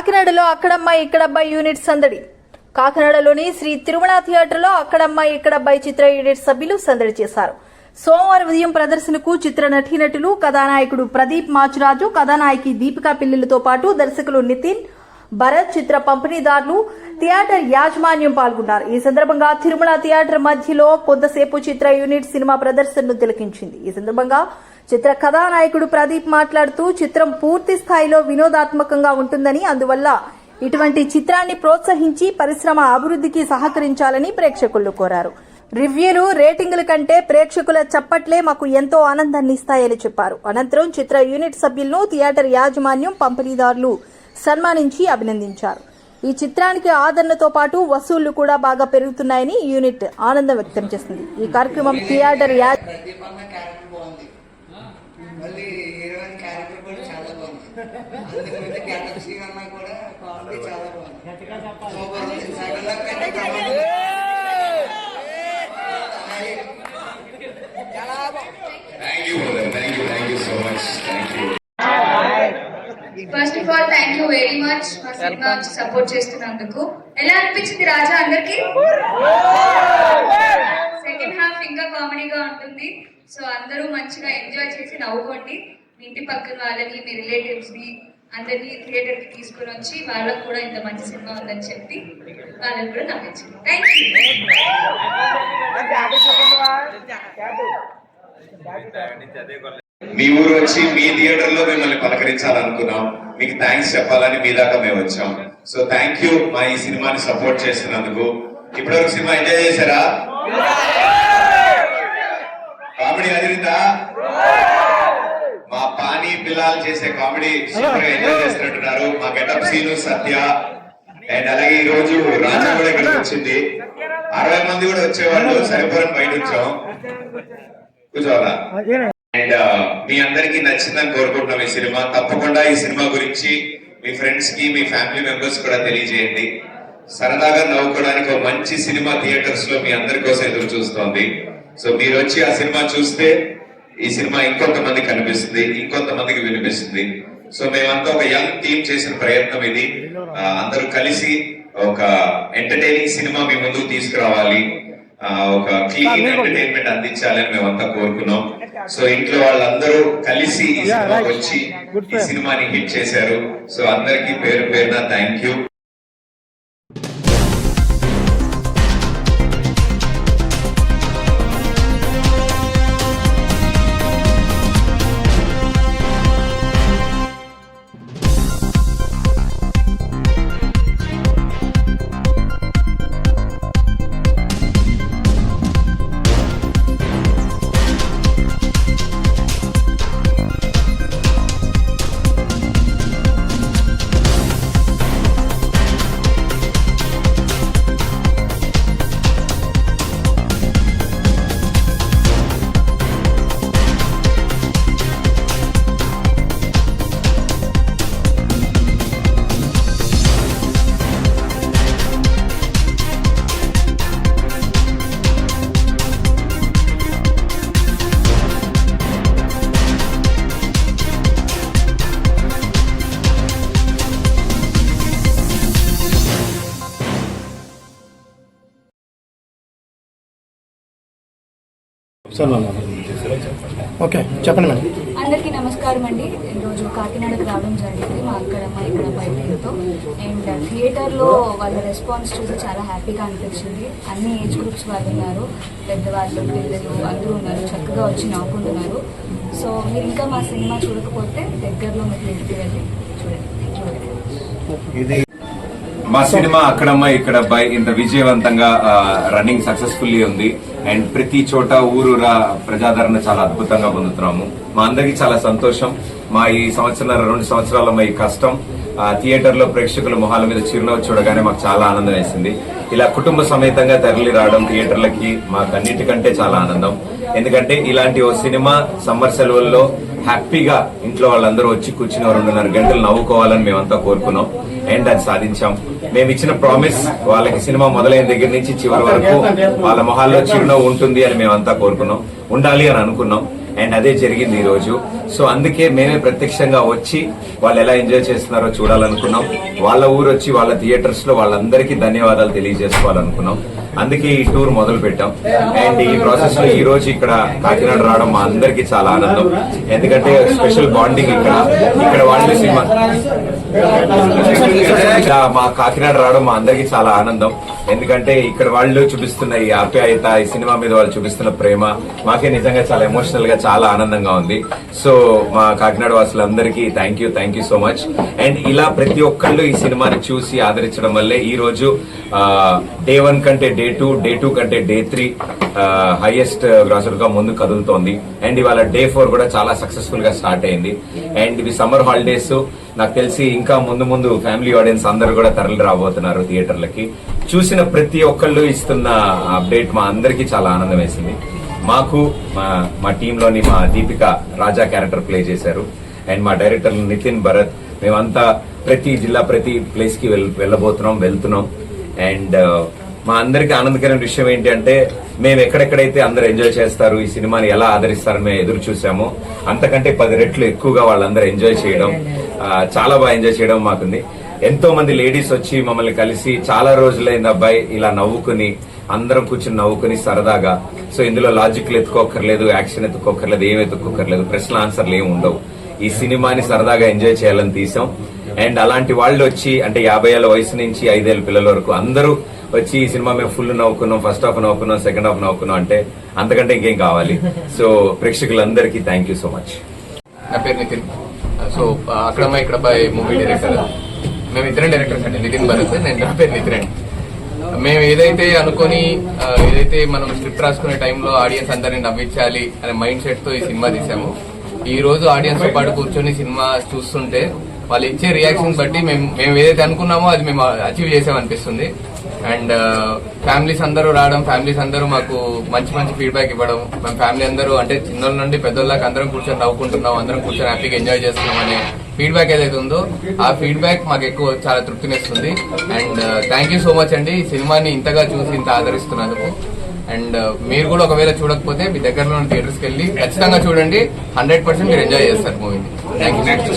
కాకినాడలో అక్కడమ్మాయి ఇక్కడబ్బాయి యూనిట్ సందడి. కాకినాడలోని శ్రీ తిరుమల థియేటర్లో అక్కడమ్మాయి ఇక్కడబ్బాయి చిత్ర యూనిట్ సభ్యులు సందడి చేశారు. సోమవారం ఉదయం ప్రదర్శనకు చిత్ర నటీనటులు, కథానాయకుడు ప్రదీప్ మాచురాజు, కథానాయకి దీపికా పిల్లిలతో పాటు దర్శకులు నితిన్, భరత్, చిత్ర పంపిణీదారులు, థియేటర్ యాజమాన్యం పాల్గొన్నారు. ఈ సందర్భంగా తిరుమల థియేటర్ మధ్యలో కొంతసేపు చిత్ర యూనిట్ సినిమా ప్రదర్శనను తిలకించింది. ఈ సందర్భంగా చిత్ర కథానాయకుడు ప్రదీప్ మాట్లాడుతూ చిత్రం పూర్తి స్థాయిలో వినోదాత్మకంగా ఉంటుందని, అందువల్ల ఇటువంటి చిత్రాన్ని ప్రోత్సహించి పరిశ్రమ అభివృద్ధికి సహకరించాలని ప్రేక్షకులను కోరారు. రివ్యూలు, రేటింగుల కంటే ప్రేక్షకుల చప్పట్లే మాకు ఎంతో ఆనందాన్ని ఇస్తాయని చెప్పారు. అనంతరం చిత్ర యూనిట్ సభ్యులను థియేటర్ యాజమాన్యం, పంపిణీదారులు సన్మానించి అభినందించారు. ఈ చిత్రానికి ఆదరణతో పాటు వసూళ్లు కూడా బాగా పెరుగుతున్నాయని యూనిట్ ఆనందం వ్యక్తం చేసింది. ఈ కార్యక్రమం theatre first of all thank you very much మా సినిమా సపోర్ట్ చేస్తున్నందుకు. ఎలా అనిపించింది రాజా అందరికి? సెకండ్ హాఫ్ ఇంకా కామెడీగా ఉంటుంది. సో అందరూ మంచిగా ఎంజాయ్ చేసి నవ్వుకోండి. మీ ఇంటి పక్కన వాళ్ళని, మీ రిలేటివ్స్ ని అందరినీ థియేటర్ కి తీసుకుని వచ్చి వాళ్ళకు కూడా ఇంత మంచి సినిమా ఉందని చెప్పి వాళ్ళని కూడా నమ్మించండి. Thank you. మీ ఊరు వచ్చి మీ థియేటర్ లో మిమ్మల్ని పలకరించాలనుకున్నాం. మీకు థ్యాంక్స్ చెప్పాలని మీ దాకా మేము వచ్చాం. సో థ్యాంక్ యూ మా ఈ సినిమాని సపోర్ట్ చేస్తున్నందుకు. ఇప్పటివరకు సినిమా ఎంజాయ్ చేశారా? కామెడీ అదిరిందా? మా పానీ పిల్లలు చేసే కామెడీ సూపర్ ఎంజాయ్ చేస్తున్నట్టున్నారు. మా గెటప్ సీను, సత్య అండ్ అలాగే ఈ రోజు రాజా కూడా ఇక్కడికి వచ్చింది. 60 మంది కూడా వచ్చేవాళ్ళు, సరిపోరని బయట వచ్చాం. కూర్చోవాలా? అండ్ మీ అందరికి నచ్చిందని కోరుకుంటున్నాం ఈ సినిమా. తప్పకుండా ఈ సినిమా గురించి మీ ఫ్రెండ్స్ కి, మీ ఫ్యామిలీ మెంబర్స్ కూడా తెలియజేయండి. సరదాగా నవ్వుకోవడానికి ఒక మంచి సినిమా థియేటర్స్ లో మీ అందరి కోసం ఎదురు చూస్తోంది. సో మీరు వచ్చి ఆ సినిమా చూస్తే ఈ సినిమా ఇంకొంతమంది కనిపిస్తుంది, ఇంకొంతమందికి వినిపిస్తుంది. సో మేమంతా ఒక యంగ్ టీమ్ చేసిన ప్రయత్నం ఇది. అందరూ కలిసి ఒక ఎంటర్టైనింగ్ సినిమా మీ ముందుకు తీసుకురావాలి, ఒక క్లీన్ ఎంటర్టైన్మెంట్ అందించాలని మేమంతా కోరుకున్నాం. సో ఇంట్లో వాళ్ళందరూ కలిసి ఈ సినిమాకి వచ్చి ఈ సినిమాని హిట్ చేశారు. సో అందరికీ పేరు పేరున థ్యాంక్ యూ. ఓకే చెప్పండి మేడం. అందరికీ నమస్కారం అండి. ఈరోజు కాకినాడకు రావడం జరిగింది మా అక్కడమ్మాయి ఇక్కడ బయటతో. అండ్ థియేటర్లో వాళ్ళ రెస్పాన్స్ చూసి చాలా హ్యాపీగా అనిపించింది. అన్ని ఏజ్ గ్రూప్స్ వాళ్ళు ఉన్నారు, పెద్దవాళ్ళు, పిల్లలు అందరూ ఉన్నారు, చక్కగా వచ్చి నవ్వుకుంటున్నారు. సో మీరు ఇంకా మా సినిమా చూడకపోతే దగ్గరలో మీ థియేటర్కి వెళ్ళి చూడండి. మా సినిమా అక్కడమ్మాయి ఇక్కడబ్బాయి ఇంత విజయవంతంగా రన్నింగ్ సక్సెస్ఫుల్లీ ఉంది. అండ్ ప్రతి చోట ఊరూరా ప్రజాదరణ చాలా అద్భుతంగా పొందుతున్నాము. మా అందరికీ చాలా సంతోషం. మా ఈ 2 సంవత్సరాల మా ఈ కష్టం థియేటర్ లో ప్రేక్షకుల మొహాల మీద చిరునవ్వు చూడగానే మాకు చాలా ఆనందం వేసింది. ఇలా కుటుంబ సమేతంగా తరలి రావడం థియేటర్లకి మాకు అన్నిటికంటే చాలా ఆనందం. ఎందుకంటే ఇలాంటి ఓ సినిమా సమ్మర్ సెలవుల్లో హ్యాపీగా ఇంట్లో వాళ్ళందరూ వచ్చి కూర్చుని 2.5 గంటలు నవ్వుకోవాలని మేమంతా కోరుకున్నాం. అండ్ అది సాధించాం. మేము ఇచ్చిన ప్రామిస్ వాళ్ళకి సినిమా మొదలైన దగ్గర నుంచి చివరి వరకు వాళ్ళ మొహాల్లో చిరునవ్వు ఉంటుంది అని మేమంతా కోరుకున్నాం, ఉండాలి అని అనుకున్నాం. అండ్ అదే జరిగింది ఈ రోజు. సో అందుకే మేమే ప్రత్యక్షంగా వచ్చి వాళ్ళు ఎలా ఎంజాయ్ చేస్తున్నారో చూడాలనుకున్నాం. వాళ్ళ ఊరు వచ్చి వాళ్ళ థియేటర్స్ లో వాళ్ళందరికీ ధన్యవాదాలు తెలియజేసుకోవాలనుకున్నాం. అందుకే ఈ టూర్ మొదలు పెట్టాం. అండ్ ఈ ప్రాసెస్ లో ఈ రోజు ఇక్కడ కాకినాడ రావడం మా అందరికీ చాలా ఆనందం. ఎందుకంటే స్పెషల్ బాండింగ్ ఇక్కడ వాళ్ళు సినిమా మా కాకినాడ రావడం మా అందరికీ చాలా ఆనందం. ఎందుకంటే ఇక్కడ వాళ్ళు చూపిస్తున్న ఈ ఆప్యాయత, ఈ సినిమా మీద వాళ్ళు చూపిస్తున్న ప్రేమ మాకే నిజంగా చాలా ఎమోషనల్ గా చాలా ఆనందంగా ఉంది. సో మా కాకినాడ వాసులందరికీ thank you so much. And ఇలా ప్రతి ఒక్కళ్ళు ఈ సినిమాని చూసి ఆదరించడం వల్లే ఈ రోజు డే 1 కంటే డే 2 కంటే డే 3 హైయెస్ట్ గ్రాసర్ గా ముందు కదులుతోంది. అండ్ ఇవాళ డే 4 కూడా చాలా సక్సెస్ఫుల్ గా స్టార్ట్ అయింది. అండ్ ఇవి సమ్మర్ హాలిడేస్, నాకు తెలిసి ఇంకా ముందు ఫ్యామిలీ ఆడియన్స్ అందరూ కూడా తరలి రాబోతున్నారు థియేటర్లకి. చూసిన ప్రతి ఒక్కళ్ళు ఇస్తున్న అప్డేట్ మా అందరికీ చాలా ఆనందం వేసింది. మాకు మా టీంలోని మా దీపిక రాజా క్యారెక్టర్ ప్లే చేశారు. అండ్ మా డైరెక్టర్ నితిన్ భరత్, మేమంతా ప్రతి జిల్లా ప్రతి ప్లేస్ కి వెళ్తున్నాం. అండ్ మా అందరికి ఆనందకరమైన విషయం ఏంటి అంటే, మేము ఎక్కడెక్కడైతే అందరూ ఎంజాయ్ చేస్తారు, ఈ సినిమాని ఎలా ఆదరిస్తారని మేము ఎదురు చూసామో అంతకంటే 10 రెట్లు ఎక్కువగా వాళ్ళందరూ ఎంజాయ్ చేయడం, చాలా బాగా ఎంజాయ్ చేయడం మాకుంది. ఎంతో మంది లేడీస్ వచ్చి మమ్మల్ని కలిసి చాలా రోజులైంది అబ్బాయి ఇలా నవ్వుకుని, అందరం కూర్చుని నవ్వుకుని సరదాగా. సో ఇందులో లాజిక్లు ఎత్తుకోకర్లేదు, యాక్షన్ ఎత్తుకోకర్లేదు, ఏం ఎత్తుకోకర్లేదు, ప్రశ్నల ఆన్సర్లు ఏమి ఉండవు. ఈ సినిమాని సరదాగా ఎంజాయ్ చేయాలని తీసాం. అండ్ అలాంటి వాళ్ళు వచ్చి, అంటే 50 ఏళ్ల వయసు నుంచి 5 ఏళ్ల పిల్లల వరకు అందరూ వచ్చి ఈ సినిమా మేము ఫుల్ నవ్వుకున్నాం, ఫస్ట్ హాఫ్ నవ్వుకున్నాం, సెకండ్ హాఫ్ నవ్వుకున్నాం అంటే అంతకంటే ఇంకేం కావాలి. సో ప్రేక్షకులందరికీ థ్యాంక్ యూ సో మచ్. నా పేరు నితిన్. So అక్కడమ్మ ఇక్కడబ్బాయి movie director. మేము ఇద్దరం డైరెక్టర్స్ అండి, నితిన్ భరత్, నా పేరు నితిన్ అండి. మేము ఏదైతే మనం స్క్రిప్ట్ రాసుకునే టైంలో ఆడియన్స్ అందరినీ నవ్వించాలి అనే మైండ్ సెట్ తో ఈ సినిమా తీసాము. ఈ రోజు ఆడియన్స్ తో పాటు కూర్చొని సినిమా చూస్తుంటే వాళ్ళు ఇచ్చే రియాక్షన్ బట్టి మేము ఏదైతే అనుకున్నామో అది మేము అచీవ్ చేసామనిపిస్తుంది. అండ్ ఫ్యామిలీస్ అందరూ రావడం, ఫ్యామిలీస్ అందరూ మాకు మంచి ఫీడ్బ్యాక్ ఇవ్వడం, మేము ఫ్యామిలీ అందరూ అంటే చిన్నోళ్ళ నుండి పెద్దోళ్ళకి అందరం కూర్చొని నవ్వుకుంటున్నాం, అందరం కూర్చొని హ్యాపీగా ఎంజాయ్ చేస్తున్నాం అనే ఫీడ్బ్యాక్ ఏదైతే ఉందో ఆ ఫీడ్బ్యాక్ మాకు ఎక్కువ చాలా తృప్తినిస్తుంది. And thank you so much అండి ఈ సినిమాని ఇంతగా చూసి ఇంత ఆదరిస్తున్నందుకు. అండ్ మీరు కూడా ఒకవేళ చూడకపోతే మీ దగ్గరలో ఉన్న థియేటర్స్కి వెళ్ళి ఖచ్చితంగా చూడండి. 100% మీరు ఎంజాయ్ చేస్తారు మూవీని. Thank you.